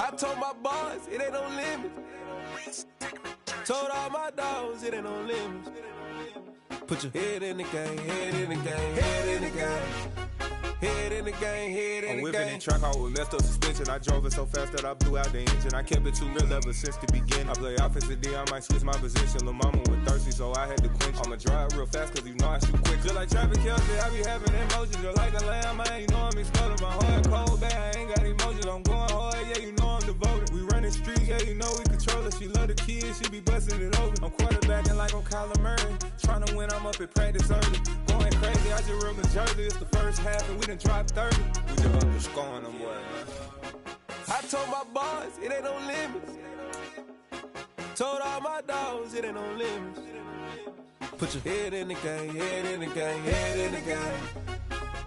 I told my boys, it ain't no limits. Told all my dogs, it ain't no limits. Put your head in the game, head in the game, head in the game. Head in the game, head in the game. I'm whipping in track out with messed up suspension. I drove it so fast that I blew out the engine. I kept it too real ever since the beginning. I play offensive D, I might switch my position. Lil' mama was thirsty, so I had to quench. I'ma drive real fast, cause you know I shoot quick. Just like Travis Kelce, I be having emotions. Just like the lamb, I ain't know I'm exploding. My heart cold, bad, I ain't got emotions. I'm going hard, yeah, you know I'm devoted. We running streets, yeah, you know we control it. She love the kids, she be busting it over. I'm quarterbacking like I'm Kyler Murray. Trying to win, I'm up at practice early. Going crazy, I just real the jersey. It's the first half and we done dropped 30. We just underscoring them, boy, man. I told my boys, it ain't no limits. Told all my dogs, it ain't no limits. Put your head in the game, head in the game, head in the game.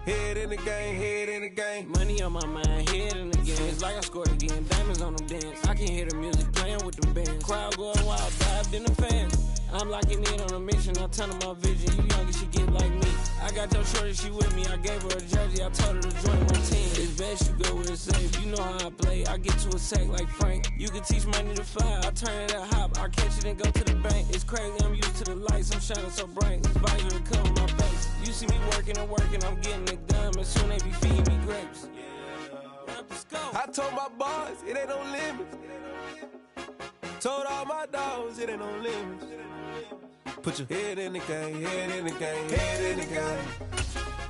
Head in the game, head in the game. Money on my mind, head in the game. It's like I scored again, diamonds on them dance. I can hear the music playing with them bands. Crowd going wild, dived in the fans. I'm locking in on a mission, I turn my vision. You young and she get like me. I got your shorty, she with me. I gave her a jersey, I told her to join my team. It's best you go where it's safe. You know how I play, I get to a sack like Frank. You can teach money to fly, I turn it at hop. I catch it and go to the bank. It's crazy, I'm used to the lights, I'm shining so bright. This visor cover my face. You see me working and working, I'm getting it done. And soon they be feeding me grapes. I told my boys, it ain't no limits. Told all my dogs, it ain't no limits. Put your head in the game, head in the game, head in the game.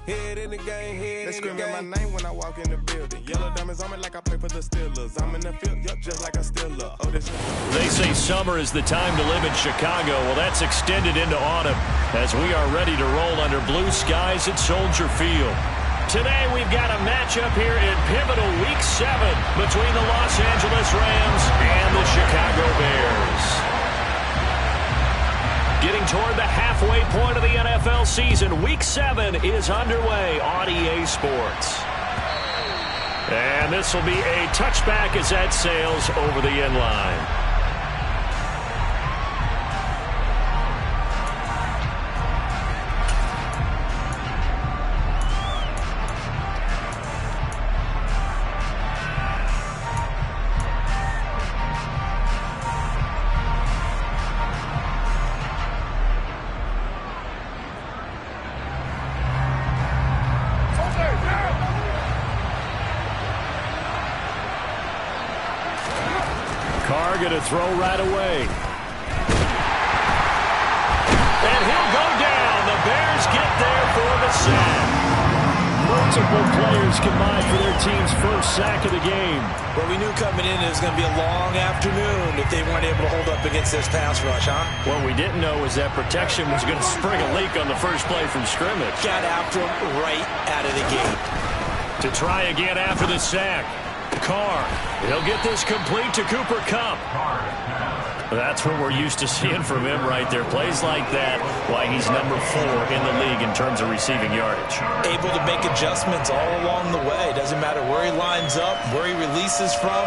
Head in the game, head in the game. They screaming my name when I walk in the building. Yellow diamonds on me like I play for the Steelers. I'm in the field, yup, just like a Steeler. Oh, this. They say summer is the time to live in Chicago. Well, that's extended into autumn as we are ready to roll under blue skies at Soldier Field. Today we've got a matchup here in pivotal Week 7 between the Los Angeles Rams and the Chicago Bears. Getting toward the halfway point of the NFL season, Week 7 is underway on EA Sports. And this will be a touchback as that sails over the end line. Carr going to throw right away. And he'll go down. The Bears get there for the sack. Multiple players combined for their team's first sack of the game. Well, we knew coming in it was going to be a long afternoon if they weren't able to hold up against this pass rush, huh? What we didn't know is that protection was going to spring a leak on the first play from scrimmage. Got after him right out of the gate. To try again after the sack. Carr, he'll get this complete to Cooper Kupp. That's what we're used to seeing from him right there. Plays like that, why he's number 4 in the league in terms of receiving yardage. Able to make adjustments all along the way. Doesn't matter where he lines up, where he releases from.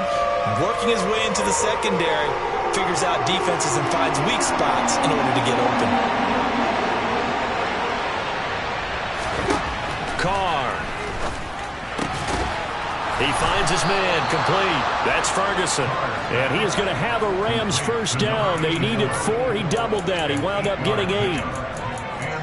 Working his way into the secondary, figures out defenses and finds weak spots in order to get open. Carr. He finds his man complete. That's Ferguson. And he is going to have a Rams first down. They needed 4. He doubled that. He wound up getting 8.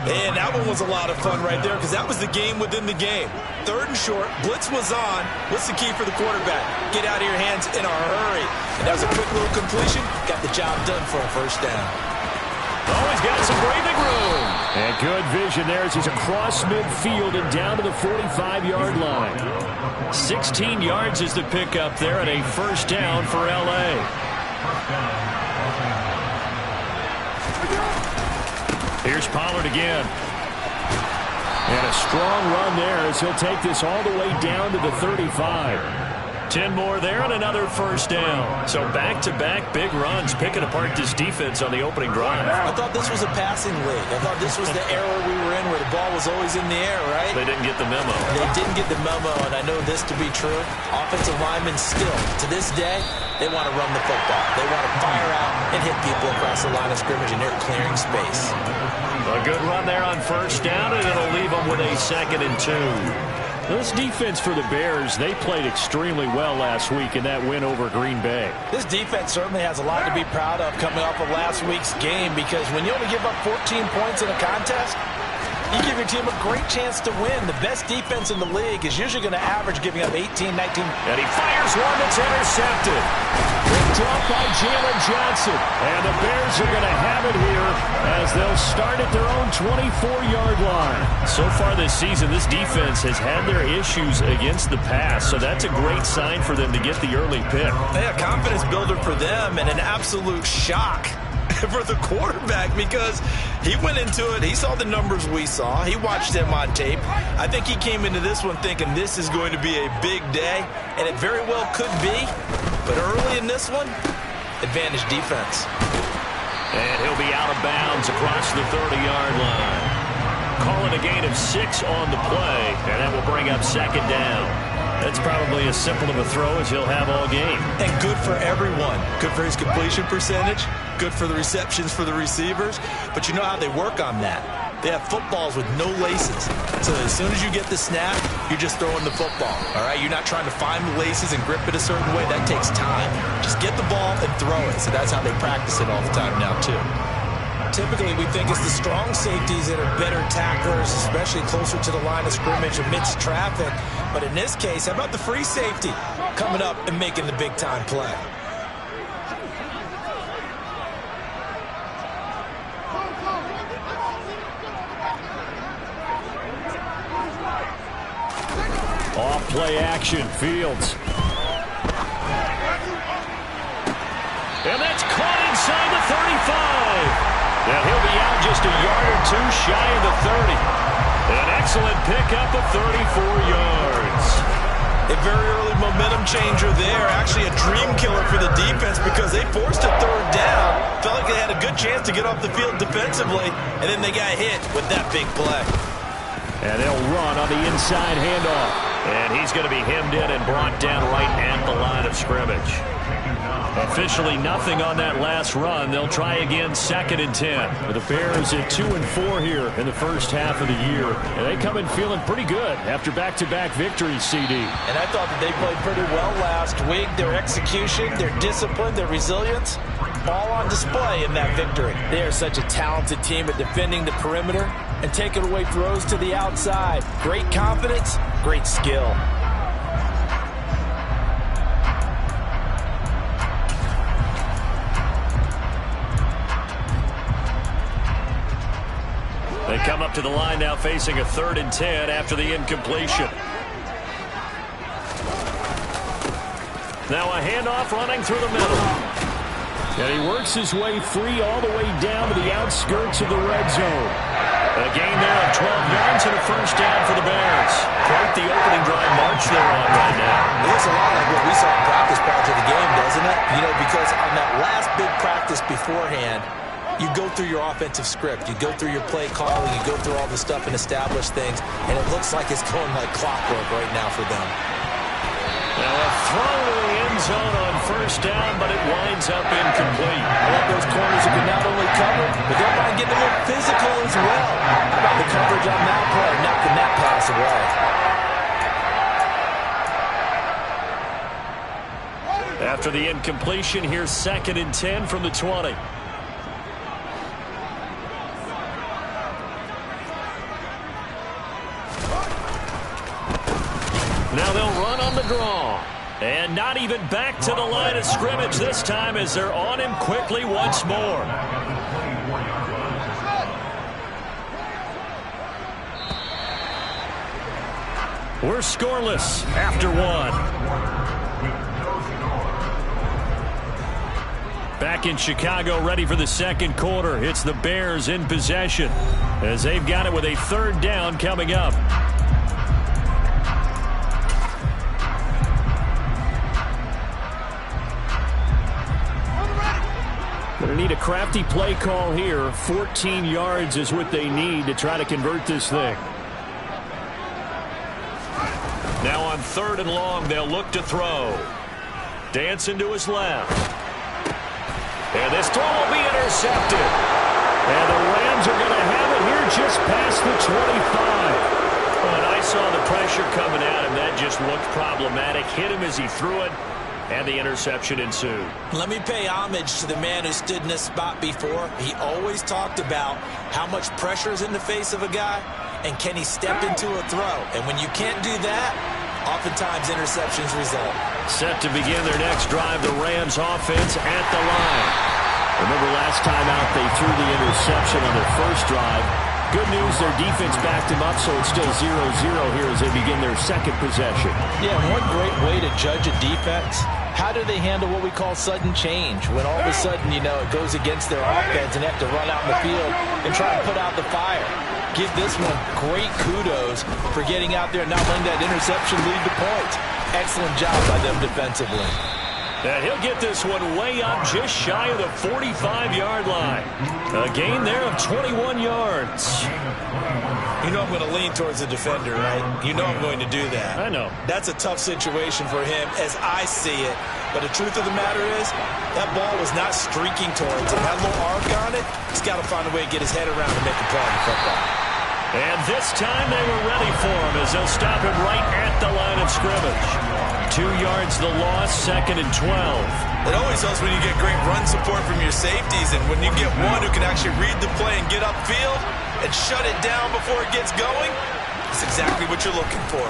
And that one was a lot of fun right there because that was the game within the game. 3rd and short. Blitz was on. What's the key for the quarterback? Get out of your hands in a hurry. And that was a quick little completion. Got the job done for a first down. Oh, he's got some breathing room. And good vision there as he's across midfield and down to the 45-yard line. 16 yards is the pickup there and a first down for L.A. Here's Pollard again. And a strong run there as he'll take this all the way down to the 35. 10 more there and another first down. So back-to-back big runs picking apart this defense on the opening drive. I thought this was a passing league. I thought this was the era we were in where the ball was always in the air, right? They didn't get the memo. They didn't get the memo, and I know this to be true. Offensive linemen still, to this day, they want to run the football. They want to fire out and hit people across the line of scrimmage, and they're clearing space. A good run there on first down, and it'll leave them with a 2nd and 2. This defense for the Bears, they played extremely well last week in that win over Green Bay. This defense certainly has a lot to be proud of coming off of last week's game, because when you only give up 14 points in a contest, you give your team a great chance to win. The best defense in the league is usually going to average giving up 18, 19. And he fires one that's intercepted. Big drop by Jalen Johnson. And the Bears are going to have it here as they'll start at their own 24-yard line. So far this season, this defense has had their issues against the pass, so that's a great sign for them to get the early pick. Yeah, confidence builder for them, and an absolute shock for the quarterback, because he went into it, he saw the numbers we saw, he watched them on tape. I think he came into this one thinking this is going to be a big day, and it very well could be, but early in this one, advantage defense. And he'll be out of bounds across the 30-yard line. Calling a gain of 6 on the play, and that will bring up second down. That's probably as simple of a throw as he'll have all game. And good for everyone. Good for his completion percentage. Good for the receptions for the receivers. But you know how they work on that. They have footballs with no laces. So as soon as you get the snap, you're just throwing the football. All right? You're not trying to find the laces and grip it a certain way. That takes time. Just get the ball and throw it. So that's how they practice it all the time now, too. Typically, we think it's the strong safeties that are better tacklers, especially closer to the line of scrimmage amidst traffic. But in this case, how about the free safety coming up and making the big-time play? Off play action, Fields. And that's caught inside the 35. And he'll be out just a yard or two shy of the 30. An excellent pickup of 34 yards. A very early momentum changer there. Actually a dream killer for the defense, because they forced a third down. Felt like they had a good chance to get off the field defensively, and then they got hit with that big play. And they'll run on the inside handoff. And he's going to be hemmed in and brought down right at the line of scrimmage. Officially nothing on that last run. They'll try again, 2nd and 10. The Bears at 2-4 here in the first half of the year. And they come in feeling pretty good after back-to-back victories, CD. And I thought that they played pretty well last week. Their execution, their discipline, their resilience, all on display in that victory. They are such a talented team at defending the perimeter and taking away throws to the outside. Great confidence, great skill. They come up to the line now facing a 3rd and 10 after the incompletion. Now a handoff running through the middle. And he works his way free all the way down to the outskirts of the red zone. A gain there of 12 yards and a first down for the Bears. Quite the opening drive march they're on right now. It looks a lot like what we saw in practice prior to the game, doesn't it? You know, because on that last big practice beforehand, you go through your offensive script. You go through your play calling. You go through all the stuff and establish things. And it looks like it's going like clockwork right now for them. Now a throw to the end zone on first down, but it winds up incomplete. I love those corners who can not only cover, but don't mind getting a little physical as well. How about the coverage on that play, knocking that pass away? After the incompletion, here's 2nd and 10 from the 20. Now they'll run on the draw. And not even back to the line of scrimmage this time as they're on him quickly once more. We're scoreless after 1. Back in Chicago, ready for the second quarter. It's the Bears in possession as they've got it with a 3rd down coming up. Going to need a crafty play call here. 14 yards is what they need to try to convert this thing. Now on 3rd and long, they'll look to throw. Dancing to his left. And this throw will be intercepted. And the Rams are going to have it here just past the 25. When I saw the pressure coming at him. That just looked problematic. Hit him as he threw it, and the interception ensued. Let me pay homage to the man who stood in this spot before. He always talked about how much pressure is in the face of a guy, and can he step into a throw. And when you can't do that, oftentimes interceptions result. Set to begin their next drive, the Rams offense at the line. Remember last time out they threw the interception on their first drive. Good news, their defense backed him up, so it's still 0-0 here as they begin their second possession. Yeah, one great way to judge a defense, how do they handle what we call sudden change? When all of a sudden, you know, it goes against their offense and they have to run out in the field and try to put out the fire. Give this one great kudos for getting out there and not letting that interception lead to points. Excellent job by them defensively. And he'll get this one way up just shy of the 45-yard line. A gain there of 21 yards. You know I'm going to lean towards the defender, right? You know I'm going to do that. I know. That's a tough situation for him as I see it. But the truth of the matter is, that ball was not streaking towards him. That little arc on it, he's got to find a way to get his head around and make a play on the football. And this time they were ready for him as they'll stop him right at the line of scrimmage. 2 yards the loss, 2nd and 12. It always helps when you get great run support from your safeties, and when you get one who can actually read the play and get upfield and shut it down before it gets going, it's exactly what you're looking for.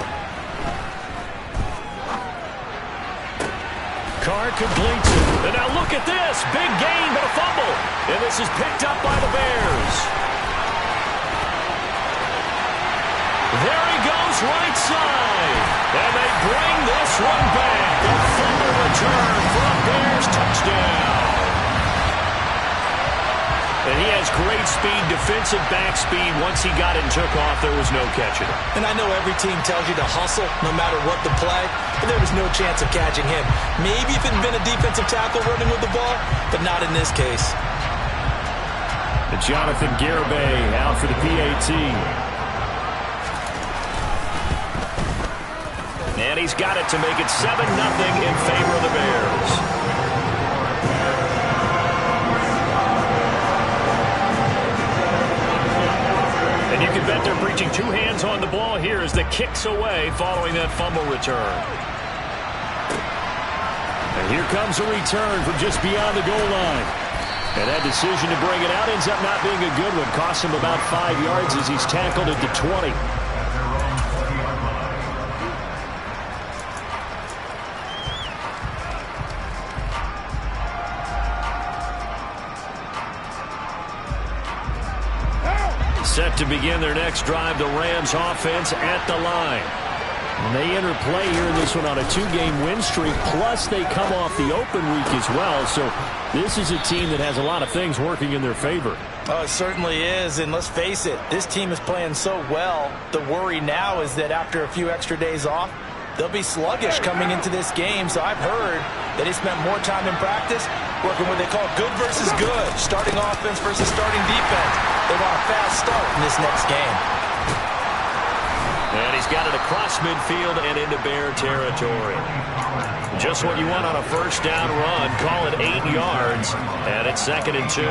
Carr completes it. And now look at this. Big gain, but a fumble. And this is picked up by the Bears. There he goes, right side. And they bring this one back. A fumble return for a Bears touchdown. And he has great speed, defensive back speed. Once he got it and took off, there was no catching him. And I know every team tells you to hustle no matter what the play, but there was no chance of catching him. Maybe if it had been a defensive tackle running with the ball, but not in this case. And Jonathan Garibay out for the PAT. And he's got it to make it 7-0 in favor of the Bears. And you can bet they're preaching 2 hands on the ball here as the kick's away following that fumble return. And here comes a return from just beyond the goal line. And that decision to bring it out ends up not being a good one. Costs him about 5 yards as he's tackled at the 20. Set to begin their next drive, the Rams offense at the line. And they enter play here in this one on a 2-game win streak, plus they come off the open week as well. So this is a team that has a lot of things working in their favor. Oh, it certainly is, and let's face it, this team is playing so well. The worry now is that after a few extra days off, they'll be sluggish coming into this game. So I've heard that they spent more time in practice working what they call good versus good, starting offense versus starting defense. They want a fast start in this next game. And he's got it across midfield and into Bear territory. Just what you want on a first down run. Call it 8 yards, and it's 2nd and 2.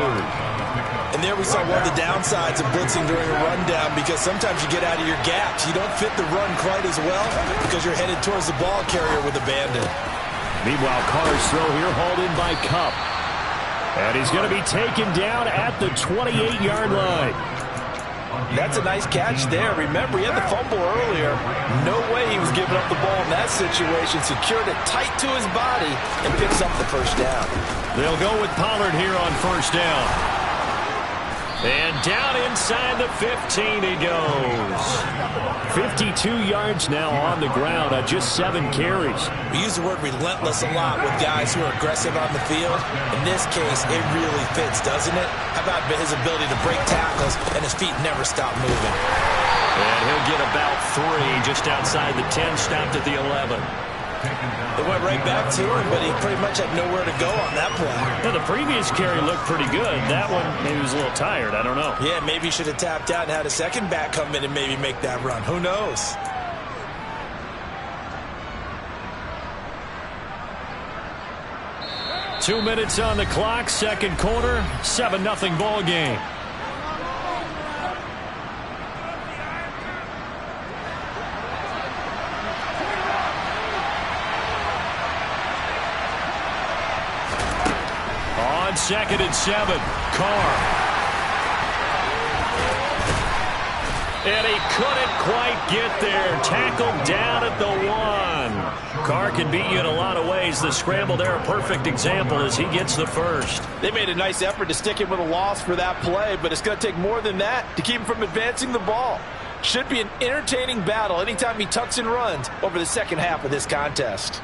And there we saw one of the downsides of blitzing during a rundown, because sometimes you get out of your gaps. You don't fit the run quite as well because you're headed towards the ball carrier with a bandit. Meanwhile, Carr's throw here hauled in by Kupp. And he's going to be taken down at the 28-yard line. That's a nice catch there. Remember, he had the fumble earlier. No way he was giving up the ball in that situation. Secured it tight to his body and picks up the first down. They'll go with Pollard here on first down. And down inside the 15 he goes. 52 yards now on the ground on just 7 carries. We use the word relentless a lot with guys who are aggressive on the field. In this case, it really fits, doesn't it? How about his ability to break tackles and his feet never stop moving? And he'll get about 3 just outside the 10, stopped at the 11. It went right back to him, but he pretty much had nowhere to go on that play. Well, the previous carry looked pretty good. That one, maybe he was a little tired. I don't know. Yeah, maybe he should have tapped out and had a second back come in and maybe make that run. Who knows? Two minutes on the clock, second quarter, 7-0 ball game. 2nd and 7. Carr. And he couldn't quite get there. Tackled down at the 1. Carr can beat you in a lot of ways. The scramble there, a perfect example as he gets the first. They made a nice effort to stick him with a loss for that play, but it's going to take more than that to keep him from advancing the ball. Should be an entertaining battle anytime he tucks and runs over the second half of this contest.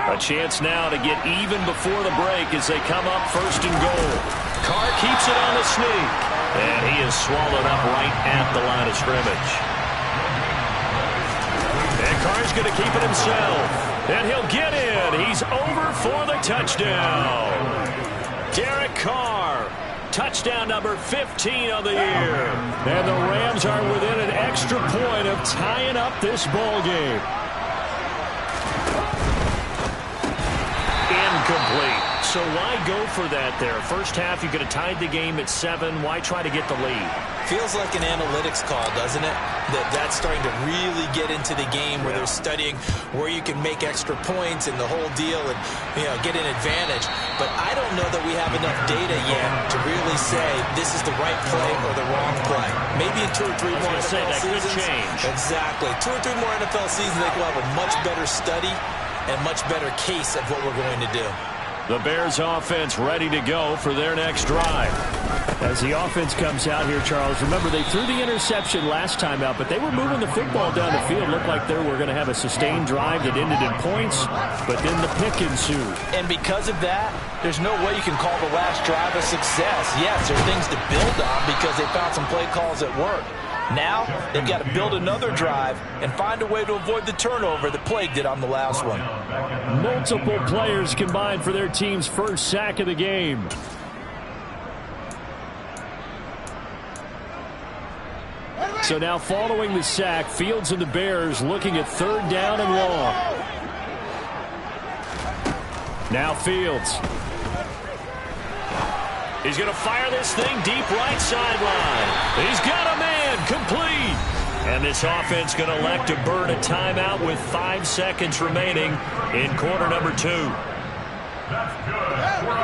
A chance now to get even before the break as they come up 1st and goal. Carr keeps it on the sneak. And he is swallowed up right at the line of scrimmage. And Carr's going to keep it himself. And he'll get in. He's over for the touchdown. Derek Carr. Touchdown number 15 of the year. And the Rams are within an extra point of tying up this ball game. Incomplete. So why go for that there? First half, you could have tied the game at 7. Why try to get the lead? Feels like an analytics call, doesn't it? That's starting to really get into the game where they're studying where you can make extra points and the whole deal and, get an advantage. But I don't know that we have enough data yet to really say this is the right play or the wrong play. Maybe in 2 or 3 more NFL seasons. Could change. Exactly. 2 or 3 more NFL seasons, they will have a much better study and much better case of what we're going to do. The Bears offense ready to go for their next drive. As the offense comes out here, Charles, remember they threw the interception last time out, but they were moving the football down the field. Looked like they were going to have a sustained drive that ended in points, but then the pick ensued. And because of that, there's no way you can call the last drive a success. Yes, there's things to build on because they found some play calls that work. Now, they've got to build another drive and find a way to avoid the turnover that plagued it on the last one. Multiple players combined for their team's first sack of the game. So now following the sack, Fields and the Bears looking at 3rd down and long. Now Fields. He's going to fire this thing deep right sideline. He's got a man complete. And this offense going to elect to burn a timeout with 5 seconds remaining in quarter number 2.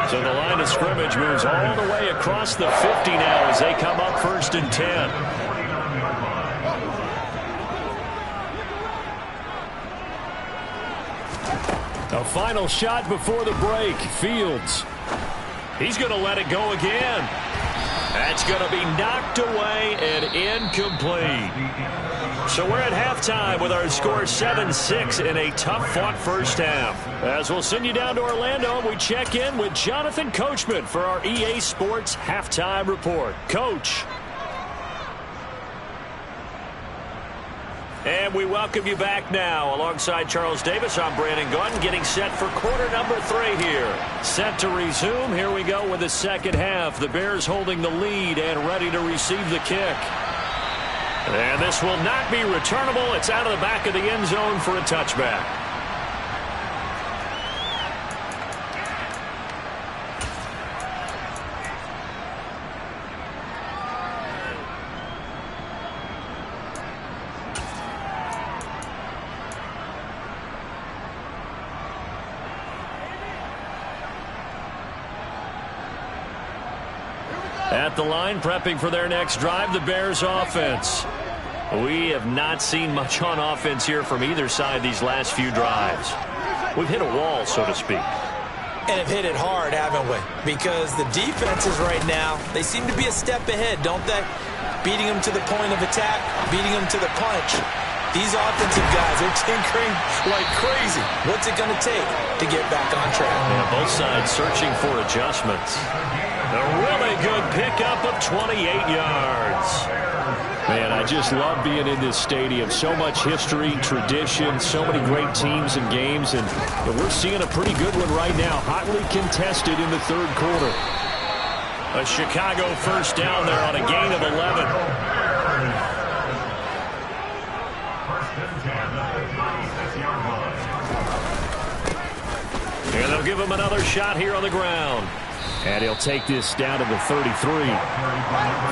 So the line of scrimmage moves all the way across the 50 now as they come up 1st and 10. A final shot before the break. Fields. He's going to let it go again. That's going to be knocked away and incomplete. So we're at halftime with our score 7-6 in a tough-fought first half. As we'll send you down to Orlando, we check in with Jonathan Coachman for our EA Sports Halftime Report. Coach. And we welcome you back now. Alongside Charles Davis, I'm Brandon Gunn, getting set for quarter number 3 here. Set to resume. Here we go with the second half. The Bears holding the lead and ready to receive the kick. And this will not be returnable. It's out of the back of the end zone for a touchback. At the line, prepping for their next drive, the Bears offense. We have not seen much on offense here from either side these last few drives. We've hit a wall, so to speak. And have hit it hard, haven't we? Because the defenses right now, they seem to be a step ahead, don't they? Beating them to the point of attack, beating them to the punch. These offensive guys are tinkering like crazy. What's it going to take to get back on track? Yeah, both sides searching for adjustments. A really good pickup of 28 yards. Man, I just love being in this stadium. So much history, tradition, so many great teams and games, and we're seeing a pretty good one right now, hotly contested in the third quarter. A Chicago first down there on a gain of 11. And they'll give him another shot here on the ground. And he'll take this down to the 33.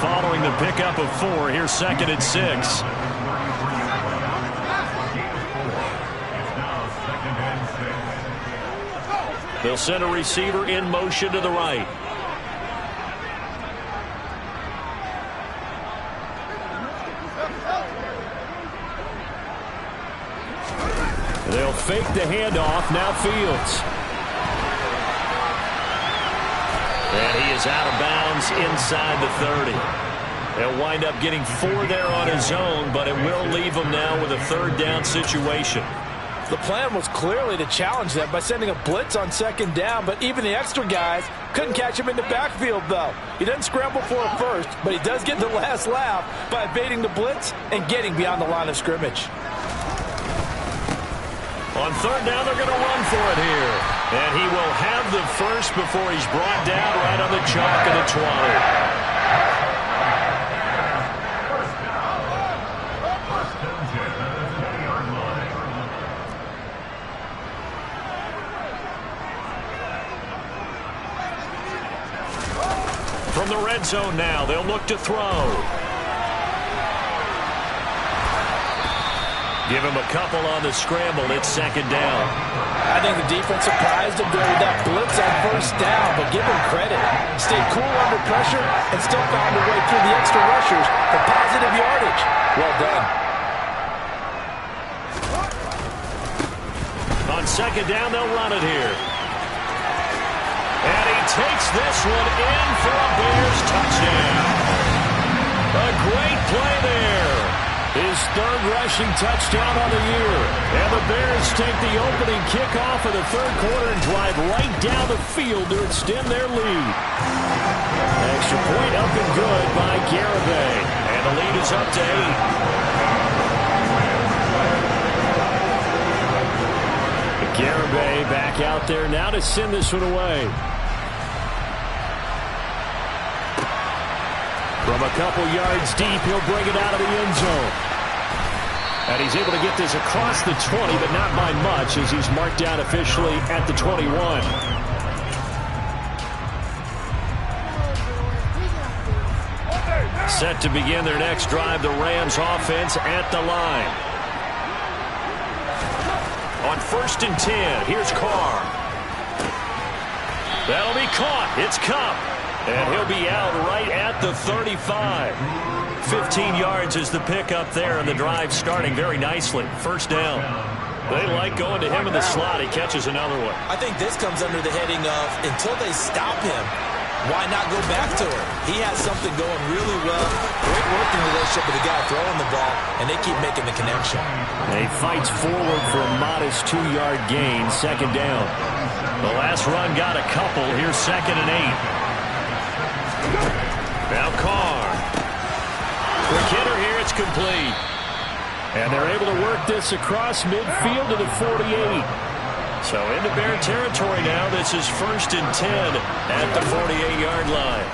Following the pickup of 4, here's 2nd and 6. They'll send a receiver in motion to the right. They'll fake the handoff. Now Fields. And he is out of bounds inside the 30. They'll wind up getting 4 there on his own, but it will leave him now with a 3rd down situation. The plan was clearly to challenge them by sending a blitz on 2nd down, but even the extra guys couldn't catch him in the backfield, though. He doesn't scramble for it first, but he does get the last laugh by evading the blitz and getting beyond the line of scrimmage. On 3rd down, they're going to run for it here. And he will have the first before he's brought down right on the chalk of the 20. From the red zone now, they'll look to throw. Give him a couple on the scramble. It's 2nd down. I think the defense surprised him there with that blitz on 1st down, but give him credit. Stayed cool under pressure and still found a way through the extra rushers for positive yardage. Well done. On 2nd down, they'll run it here. And he takes this one in for a Bears touchdown. A great play there. His 3rd rushing touchdown on the year. And the Bears take the opening kickoff of the 3rd quarter and drive right down the field to extend their lead. Extra point up and good by Garibay. And the lead is up to 8. Garibay back out there now to send this one away. From a couple yards deep, he'll bring it out of the end zone. And he's able to get this across the 20, but not by much as he's marked down officially at the 21. Set to begin their next drive, the Rams offense at the line. On 1st and 10, here's Carr. That'll be caught. It's Kupp. And he'll be out right at the 35. 15 yards is the pickup there, and the drive starting very nicely. 1st down. They like going to him in the slot. He catches another one. I think this comes under the heading of until they stop him, why not go back to him? He has something going really well. Great working relationship with the guy throwing the ball, and they keep making the connection. And he fights forward for a modest 2-yard gain. 2nd down. The last run got a couple. Here's 2nd and 8. Now Carr. Quick hitter here. It's complete. And they're able to work this across midfield to the 48. So into Bear territory now. This is 1st and 10 at the 48-yard line.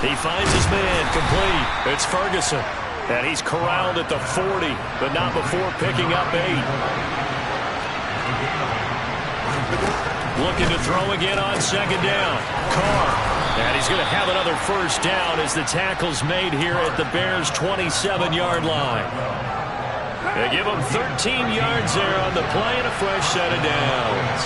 He finds his man. Complete. It's Ferguson. And he's corralled at the 40, but not before picking up 8. Looking to throw again on 2nd down. Carr. And he's going to have another 1st down as the tackle's made here at the Bears' 27-yard line. They give him 13 yards there on the play and a fresh set of downs.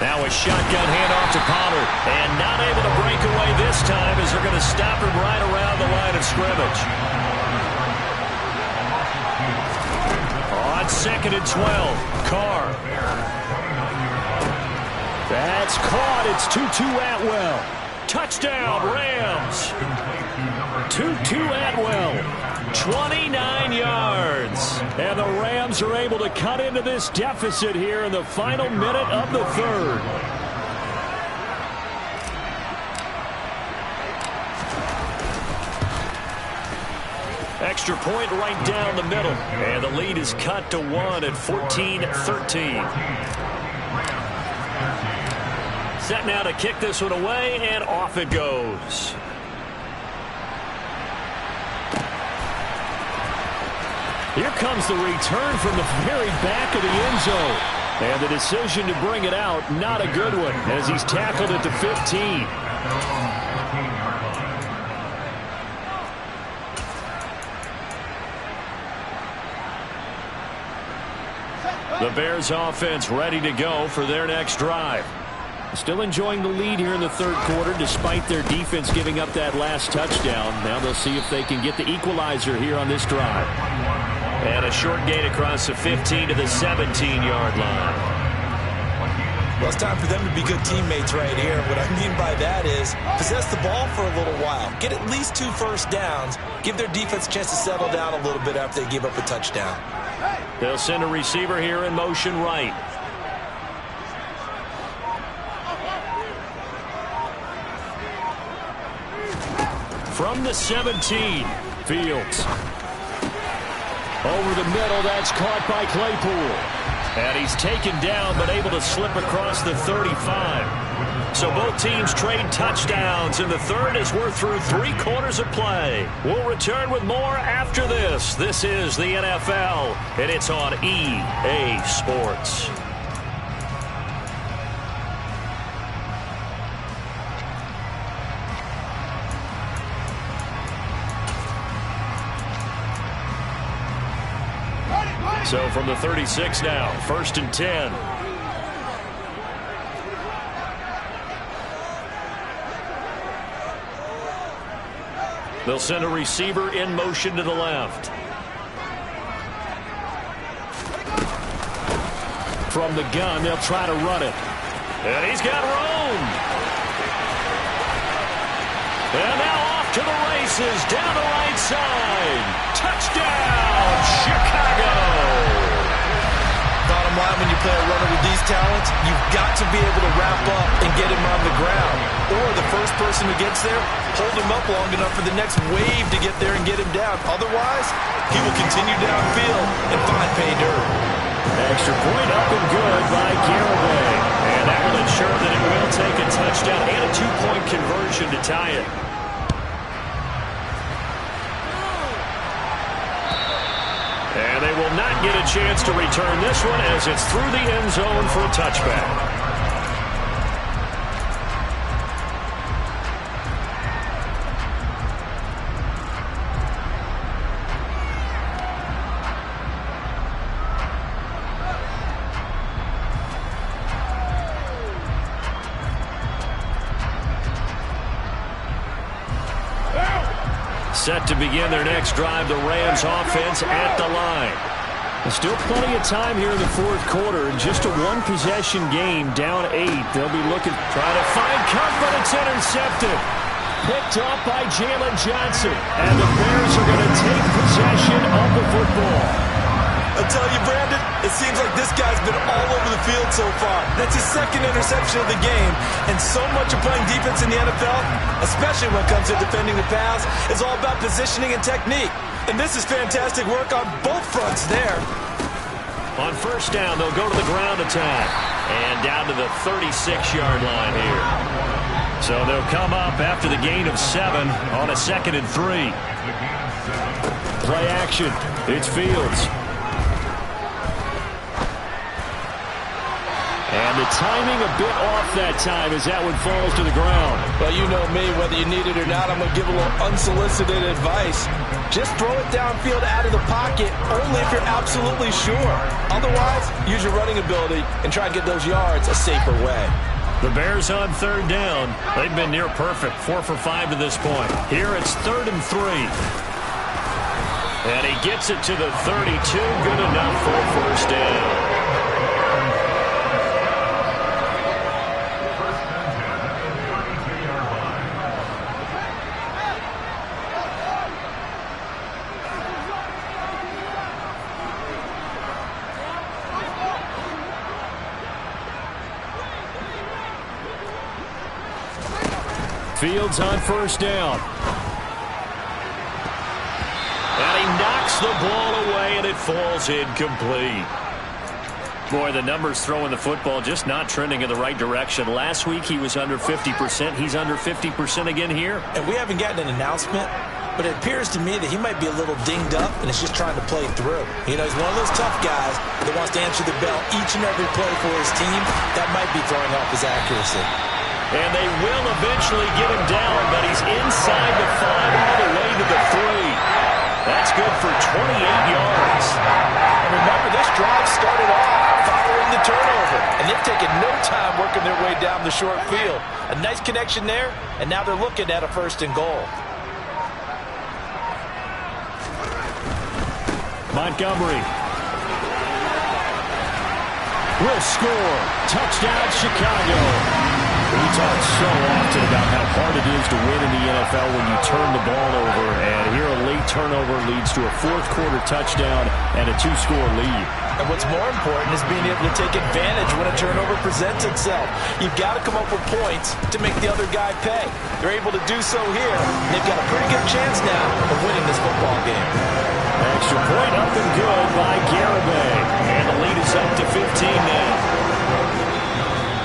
Now a shotgun handoff to Pollard. And not able to break away this time as they're going to stop him right around the line of scrimmage. On 2nd and 12, Carr. That's caught. It's Tutu Atwell. Touchdown, Rams. Tutu Atwell, 29 yards. And the Rams are able to cut into this deficit here in the final minute of the 3rd. Extra point right down the middle. And the lead is cut to 1 at 14-13. Set now to kick this one away, and off it goes. Here comes the return from the very back of the end zone. And the decision to bring it out, not a good one, as he's tackled at the 15. The Bears offense ready to go for their next drive. Still enjoying the lead here in the third quarter despite their defense giving up that last touchdown. Now they'll see if they can get the equalizer here on this drive. And a short gain across the 15 to the 17-yard line. Well, it's time for them to be good teammates right here. What I mean by that is possess the ball for a little while. Get at least 2 first downs. Give their defense a chance to settle down a little bit after they give up a touchdown. They'll send a receiver here in motion right. From the 17, Fields. Over the middle, that's caught by Claypool. And he's taken down, but able to slip across the 35. So both teams trade touchdowns in the third as we're through 3 quarters of play. We'll return with more after this. This is the NFL, and it's on EA Sports. So from the 36 now, 1st and 10. They'll send a receiver in motion to the left. From the gun, they'll try to run it. And he's got room. And now off to the races, down the right side. Touchdown, Chicago. Bottom line, when you play a runner with these talents, you've got to be able to wrap up and get him on the ground. Or the first person who gets there, hold him up long enough for the next wave to get there and get him down. Otherwise, he will continue downfield and find pay dirt. Extra point up and good by Garibay. And that will ensure that it will take a touchdown and a 2-point conversion to tie it. And they will not get a chance to return this one as it's through the end zone for a touchback. Set to begin their next drive, the Rams offense at the line. There's still plenty of time here in the fourth quarter. Just a 1-possession game, down 8. They'll be looking, trying to find comfort. It's intercepted. Picked up by Jalen Johnson. And the Bears are going to take possession of the football. I tell you, Brandon, it seems like this guy's been all over the field so far. That's his 2nd interception of the game. And so much of playing defense in the NFL, especially when it comes to defending the pass, is all about positioning and technique. And this is fantastic work on both fronts there. On first down, they'll go to the ground attack. And down to the 36-yard line here. So they'll come up after the gain of 7 on a 2nd and 3. Play action. It's Fields. And the timing a bit off that time as that one falls to the ground. Well, you know me, whether you need it or not, I'm going to give a little unsolicited advice. Just throw it downfield out of the pocket, only if you're absolutely sure. Otherwise, use your running ability and try and get those yards a safer way. The Bears on 3rd down. They've been near perfect, 4 for 5 to this point. Here it's 3rd and 3. And he gets it to the 32, good enough for a first down. Fields on first down. And he knocks the ball away, and it falls incomplete. Boy, the numbers throwing the football just not trending in the right direction. Last week he was under 50%. He's under 50% again here. And we haven't gotten an announcement but it appears to me that he might be a little dinged up and is just trying to play through. You know, he's one of those tough guys that wants to answer the bell each and every play for his team. That might be throwing off his accuracy. And they will eventually get him down, but he's inside the 5 all the way to the 3. That's good for 28 yards. And remember, this drive started off following the turnover, and they've taken no time working their way down the short field. A nice connection there, and now they're looking at a 1st and goal. Montgomery will score. Touchdown, Chicago. We talk so often about how hard it is to win in the NFL when you turn the ball over, and here a late turnover leads to a 4th quarter touchdown and a 2-score lead. And what's more important is being able to take advantage when a turnover presents itself. You've got to come up with points to make the other guy pay. They're able to do so here. They've got a pretty good chance now of winning this football game. Extra point up and good by Garibay. And the lead is up to 15 now.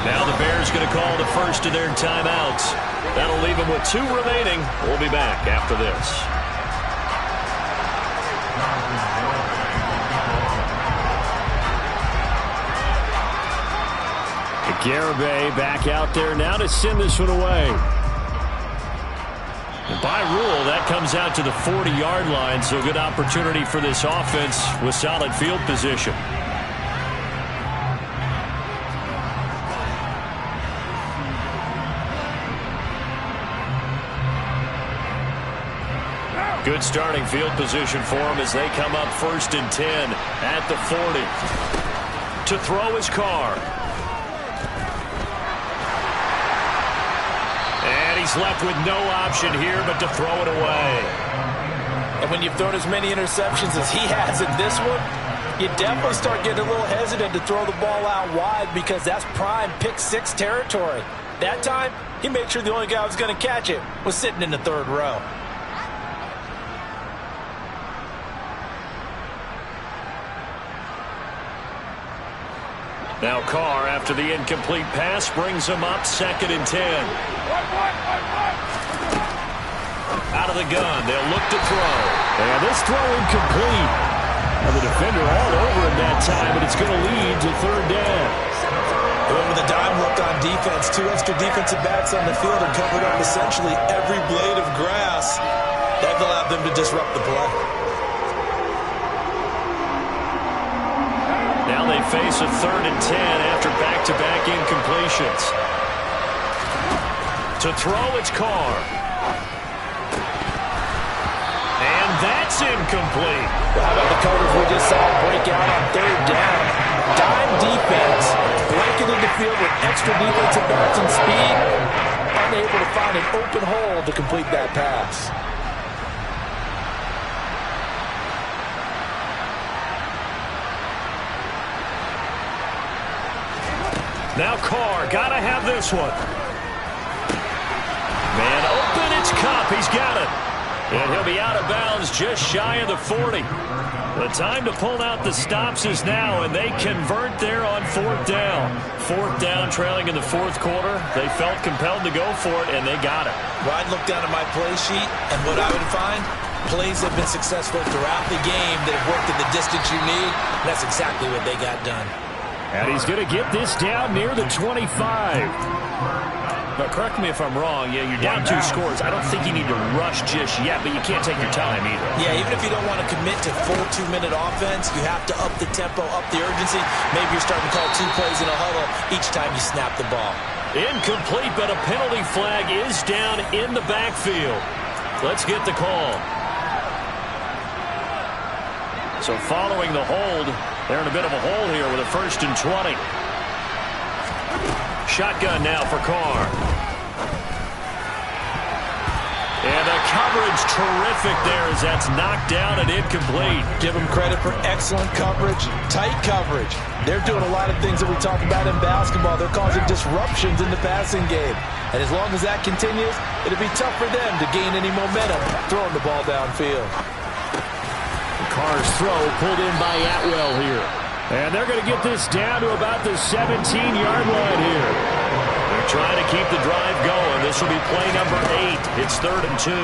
Now the Bears going to call the first of their timeouts. That'll leave them with 2 remaining. We'll be back after this. Garibay back out there now to send this one away. And by rule, that comes out to the 40-yard line, so good opportunity for this offense with solid field position. Good starting field position for him as they come up 1st and 10 at the 40. To throw his Carr. And he's left with no option here but to throw it away. And when you've thrown as many interceptions as he has in this one, you definitely start getting a little hesitant to throw the ball out wide because that's prime pick 6 territory. That time, he made sure the only guy who was going to catch it was sitting in the 3rd row. Now Carr, after the incomplete pass, brings him up 2nd and 10. Out of the gun, they'll look to throw. And this throw incomplete. And the defender all over him that time, but it's going to lead to 3rd down. Going with a dime look on defense. 2 extra defensive backs on the field and covered up essentially every blade of grass. That allowed them to disrupt the play. Now they face a 3rd and 10 after back-to-back incompletions. To throw, it's Carr. And that's incomplete. Well, how about the coverage we just saw break out on 3rd down? Dime defense, blanketed the field with extra defensive backs and speed, unable to find an open hole to complete that pass. Now Carr, gotta have this one. Man open, it's Kupp, he's got it. And he'll be out of bounds just shy of the 40. The time to pull out the stops is now, and they convert there on 4th down. 4th down, trailing in the 4th quarter. They felt compelled to go for it, and they got it. Well, I'd look down at my play sheet, and what I would find, plays have been successful throughout the game that have worked in the distance you need. And that's exactly what they got done. And he's going to get this down near the 25. But correct me if I'm wrong. Yeah, you're down 2 scores. I don't think you need to rush just yet, but you can't take your time either. Yeah, even if you don't want to commit to full 2-minute offense, you have to up the tempo, up the urgency. Maybe you're starting to call 2 plays in a huddle each time you snap the ball. Incomplete, but a penalty flag is down in the backfield. Let's get the call. So following the hold, they're in a bit of a hole here with a 1st and 20. Shotgun now for Carr. And the coverage terrific there as that's knocked down and incomplete. Give them credit for excellent coverage, tight coverage. They're doing a lot of things that we talk about in basketball. They're causing disruptions in the passing game. And as long as that continues, it'll be tough for them to gain any momentum throwing the ball downfield. Carr's throw pulled in by Atwell here. And they're going to get this down to about the 17-yard line here. They're trying to keep the drive going. This will be play number 8. It's 3rd and 2.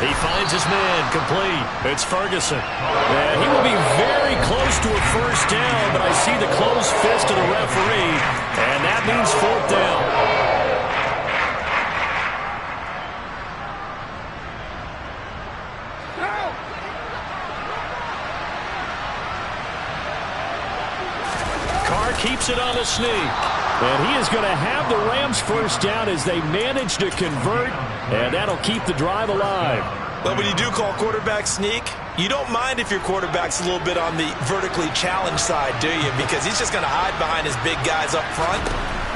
He finds his man, complete. It's Ferguson. And he will be very close to a first down, but I see the closed fist of the referee, and that means fourth down. Carr keeps it on the sneak. And he is going to have the Rams first down as they manage to convert, and that'll keep the drive alive. But when you do call quarterback sneak, you don't mind if your quarterback's a little bit on the vertically challenged side, do you? Because he's just going to hide behind his big guys up front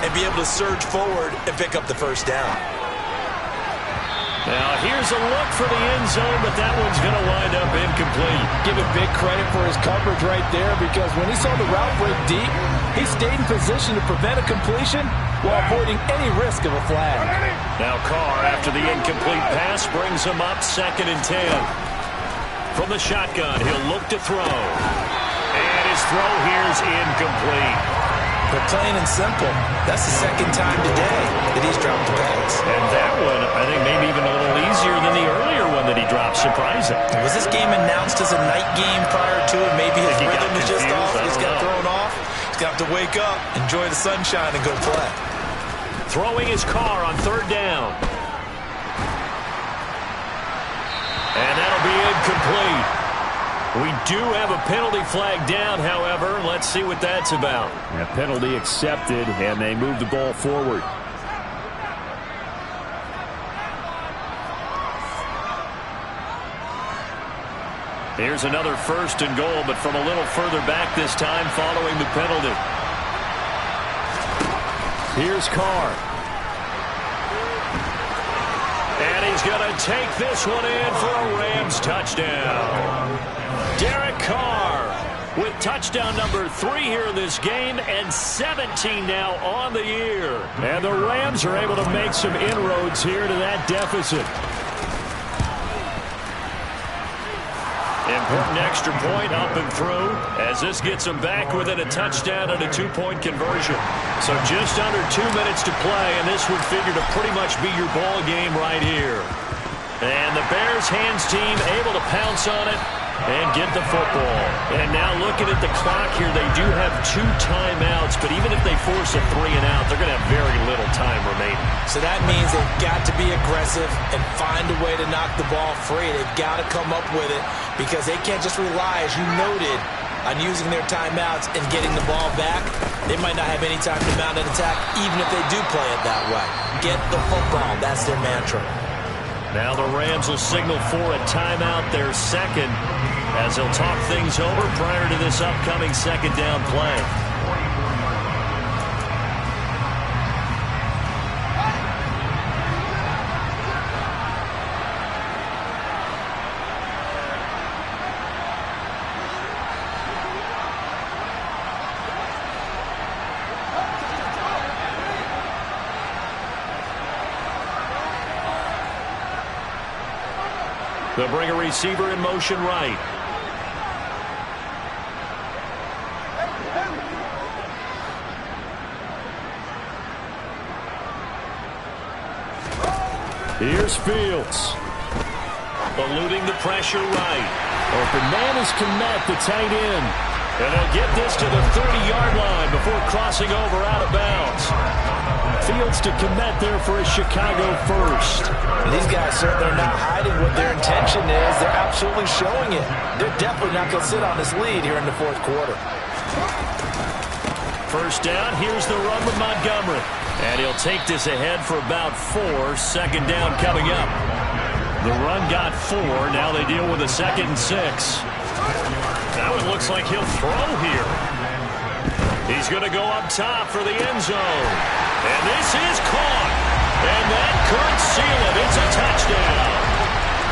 and be able to surge forward and pick up the first down. Now, here's a look for the end zone, but that one's going to wind up incomplete. Give him big credit for his coverage right there, because when he saw the route break deep, he stayed in position to prevent a completion while avoiding any risk of a flag. Now Carr, after the incomplete pass, brings him up 2nd and 10. From the shotgun, he'll look to throw. And his throw here is incomplete. But plain and simple, that's the second time today that he's dropped the pass. And that one, I think, maybe even a little easier than the earlier one that he dropped. Surprising. Was this game announced as a night game prior to it? Maybe his rhythm is just off. He's got thrown off. He's got to wake up, enjoy the sunshine, and go play. Throwing his Carr on 3rd down. And that'll be incomplete. We do have a penalty flag down, however. Let's see what that's about. A penalty accepted, and they move the ball forward. Here's another 1st and goal, but from a little further back this time following the penalty. Here's Carr. And he's going to take this one in for a Rams touchdown. Derek Carr with touchdown number 3 here in this game, and 17 now on the year. And the Rams are able to make some inroads here to that deficit. Important extra point up and through as this gets them back within a touchdown and a 2-point conversion. So just under 2 minutes to play, and this would figure to pretty much be your ball game right here. And the Bears hands team able to pounce on it and get the football. And now looking at the clock here, they do have 2 timeouts, but even if they force a 3-and-out, they're going to have very little time remaining. So that means they've got to be aggressive and find a way to knock the ball free. They've got to come up with it because they can't just rely, as you noted, on using their timeouts and getting the ball back. They might not have any time to mount an attack, even if they do play it that way. Get the football. That's their mantra. Now the Rams will signal for a timeout, their 2nd, as they'll talk things over prior to this upcoming 2nd down play. They'll bring a receiver in motion right. Here's Fields. Eluding the pressure right. Open man is Kmet, the tight end. And they'll get this to the 30-yard line before crossing over out of bounds. Fields to Kmet there for a Chicago first. And these guys certainly are not hiding what their intention is. They're absolutely showing it. They're definitely not going to sit on this lead here in the 4th quarter. First down, here's the run with Montgomery. And he'll take this ahead for about 4. 2nd down coming up. The run got 4. Now they deal with a 2nd and 6. Now it looks like he'll throw here. He's going to go up top for the end zone. And this is caught. And that could seal it. It's a touchdown.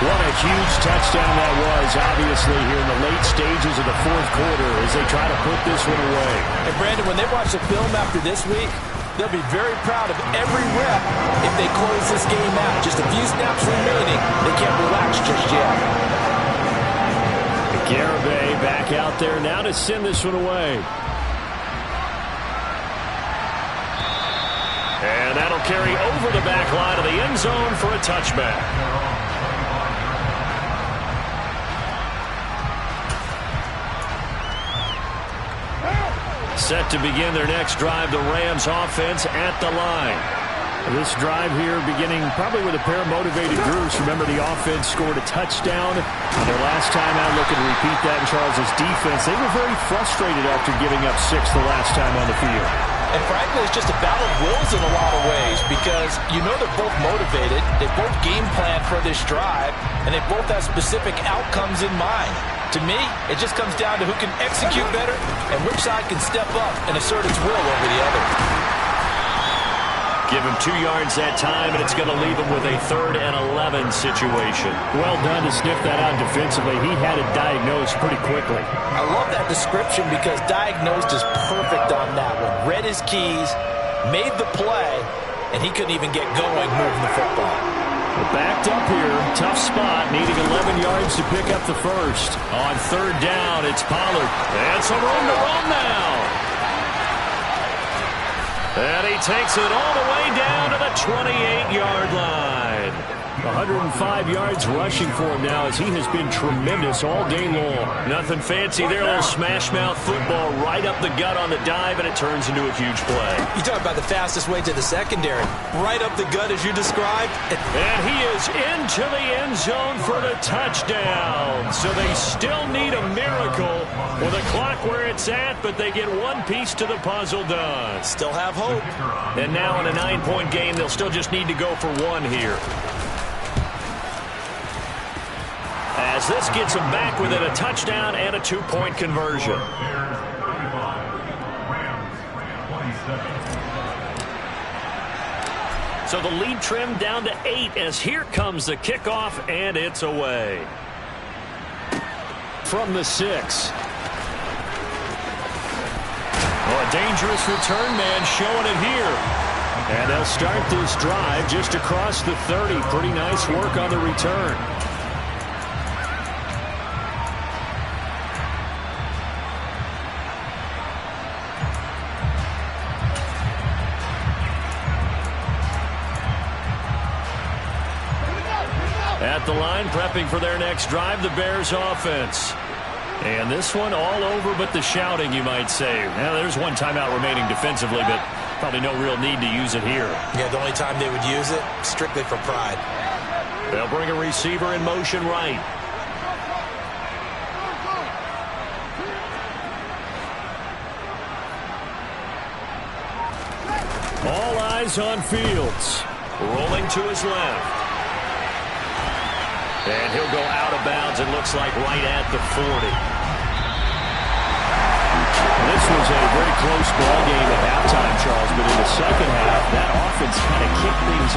What a huge touchdown that was, obviously, here in the late stages of the 4th quarter as they try to put this one away. And, Brandon, when they watch the film after this week, they'll be very proud of every rep if they close this game out. Just a few snaps remaining. They can't relax just yet. Garibay back out there now to send this one away. And that'll carry over the back line of the end zone for a touchback. Set to begin their next drive, the Rams offense at the line. This drive here beginning probably with a pair of motivated groups. Remember, the offense scored a touchdown on their last time out. Looking to repeat that in Charles' defense. They were very frustrated after giving up 6 the last time on the field. And frankly, it's just a battle of wills in a lot of ways because you know they're both motivated. They both game plan for this drive, and they both have specific outcomes in mind. To me, it just comes down to who can execute better and which side can step up and assert its will over the other. Give him 2 yards that time, and it's going to leave him with a 3rd and 11 situation. Well done to sniff that out defensively. He had it diagnosed pretty quickly. I love that description because diagnosed is perfect on that one. Read his keys, made the play, and he couldn't even get going moving the football. We're backed up here. Tough spot, needing 11 yards to pick up the first. On 3rd down, it's Pollard. And some room to run now. And he takes it all the way down to the 28-yard line. 105 yards rushing for him now as he has been tremendous all day long. Nothing fancy there. A little smash-mouth football right up the gut on the dive, and it turns into a huge play. You talk about the fastest way to the secondary. Right up the gut as you described. And he is into the end zone for the touchdown. So they still need a miracle with the clock where it's at, but they get one piece to the puzzle done. Still have hope. And now in a 9-point game, they'll still just need to go for 1 here. As this gets them back within a touchdown and a 2-point conversion. So the lead trimmed down to 8 as here comes the kickoff, and it's away. From the 6. Well, a dangerous return man showing it here. And they'll start this drive just across the 30. Pretty nice work on the return. At the line, prepping for their next drive, the Bears offense. And this one all over but the shouting, you might say. Now, there's one timeout remaining defensively, but probably no real need to use it here. Yeah, the only time they would use it, strictly for pride. They'll bring a receiver in motion right. All eyes on Fields. Rolling to his left. And he'll go out of bounds, it looks like right at the 40. This was a very close ball game at halftime, Charles, but in the second half, that offense kind of kicked things in.